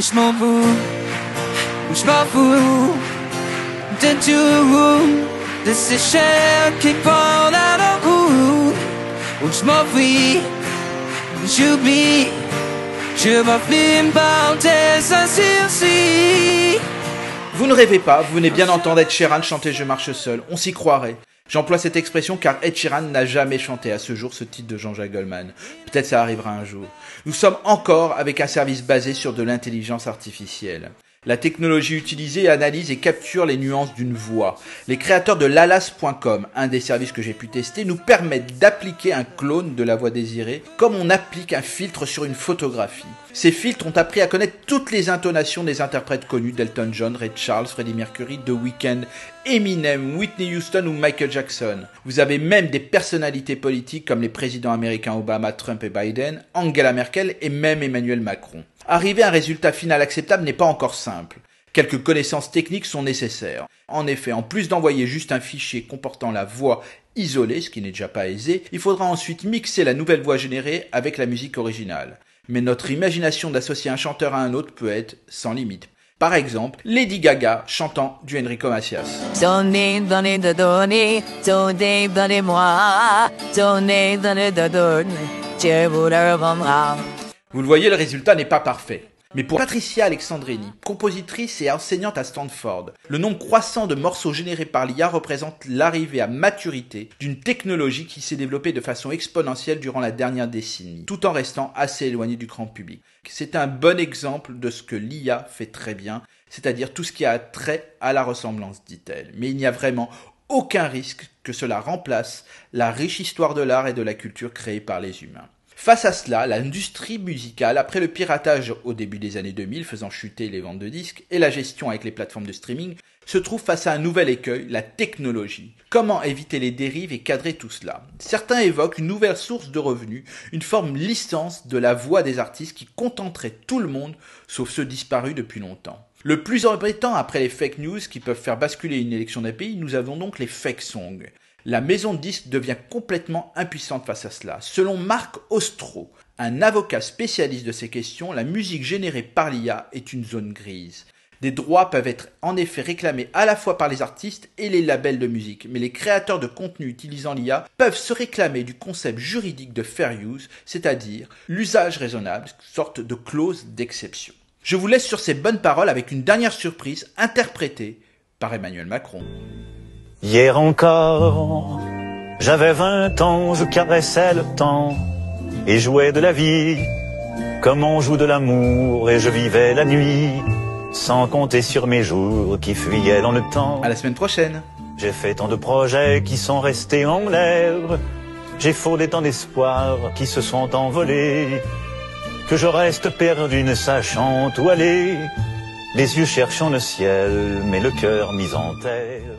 je m'en fous, je m'en fous de tout, de ces chaînes qui pendent à nos coups. Je m'enfuis, j'oublie, je m'enflamme par tes insurcis. Vous ne rêvez pas, vous venez bien d'entendre Ed Sheeran chanter Je marche seul, on s'y croirait. J'emploie cette expression car Ed Sheeran n'a jamais chanté à ce jour ce titre de Jean-Jacques Goldman. Peut-être ça arrivera un jour. Nous sommes encore avec un service basé sur de l'intelligence artificielle. La technologie utilisée analyse et capture les nuances d'une voix. Les créateurs de lalas.com, un des services que j'ai pu tester, nous permettent d'appliquer un clone de la voix désirée comme on applique un filtre sur une photographie. Ces filtres ont appris à connaître toutes les intonations des interprètes connus d'Elton John, Ray Charles, Freddie Mercury, The Weeknd, Eminem, Whitney Houston ou Michael Jackson. Vous avez même des personnalités politiques comme les présidents américains Obama, Trump et Biden, Angela Merkel et même Emmanuel Macron. Arriver à un résultat final acceptable n'est pas encore simple. Quelques connaissances techniques sont nécessaires. En effet, en plus d'envoyer juste un fichier comportant la voix isolée, ce qui n'est déjà pas aisé, il faudra ensuite mixer la nouvelle voix générée avec la musique originale. Mais notre imagination d'associer un chanteur à un autre peut être sans limite. Par exemple, Lady Gaga chantant du Enrico Macias. Donnez, donnez, donnez, donnez, donnez-moi, donnez, donnez, donnez, Dieu vous le rendra. Vous le voyez, le résultat n'est pas parfait. Mais pour Patricia Alexandrini, compositrice et enseignante à Stanford, le nombre croissant de morceaux générés par l'IA représente l'arrivée à maturité d'une technologie qui s'est développée de façon exponentielle durant la dernière décennie, tout en restant assez éloignée du grand public. C'est un bon exemple de ce que l'IA fait très bien, c'est-à-dire tout ce qui a trait à la ressemblance, dit-elle. Mais il n'y a vraiment aucun risque que cela remplace la riche histoire de l'art et de la culture créée par les humains. Face à cela, l'industrie musicale, après le piratage au début des années 2000 faisant chuter les ventes de disques et la gestion avec les plateformes de streaming, se trouve face à un nouvel écueil, la technologie. Comment éviter les dérives et cadrer tout cela ? Certains évoquent une nouvelle source de revenus, une forme licence de la voix des artistes qui contenterait tout le monde, sauf ceux disparus depuis longtemps. Le plus embêtant après les fake news qui peuvent faire basculer une élection d'un pays, nous avons donc les fake songs. La maison de disques devient complètement impuissante face à cela. Selon Marc Ostro, un avocat spécialiste de ces questions, la musique générée par l'IA est une zone grise. Des droits peuvent être en effet réclamés à la fois par les artistes et les labels de musique, mais les créateurs de contenu utilisant l'IA peuvent se réclamer du concept juridique de fair use, c'est-à-dire l'usage raisonnable, sorte de clause d'exception. Je vous laisse sur ces bonnes paroles avec une dernière surprise interprétée par Emmanuel Macron. Hier encore, j'avais 20 ans, je caressais le temps et jouais de la vie comme on joue de l'amour, et je vivais la nuit sans compter sur mes jours qui fuyaient dans le temps. À la semaine prochaine. J'ai fait tant de projets qui sont restés en l'air, j'ai fondé tant d'espoirs qui se sont envolés, que je reste perdu ne sachant où aller, les yeux cherchant le ciel mais le cœur mis en terre.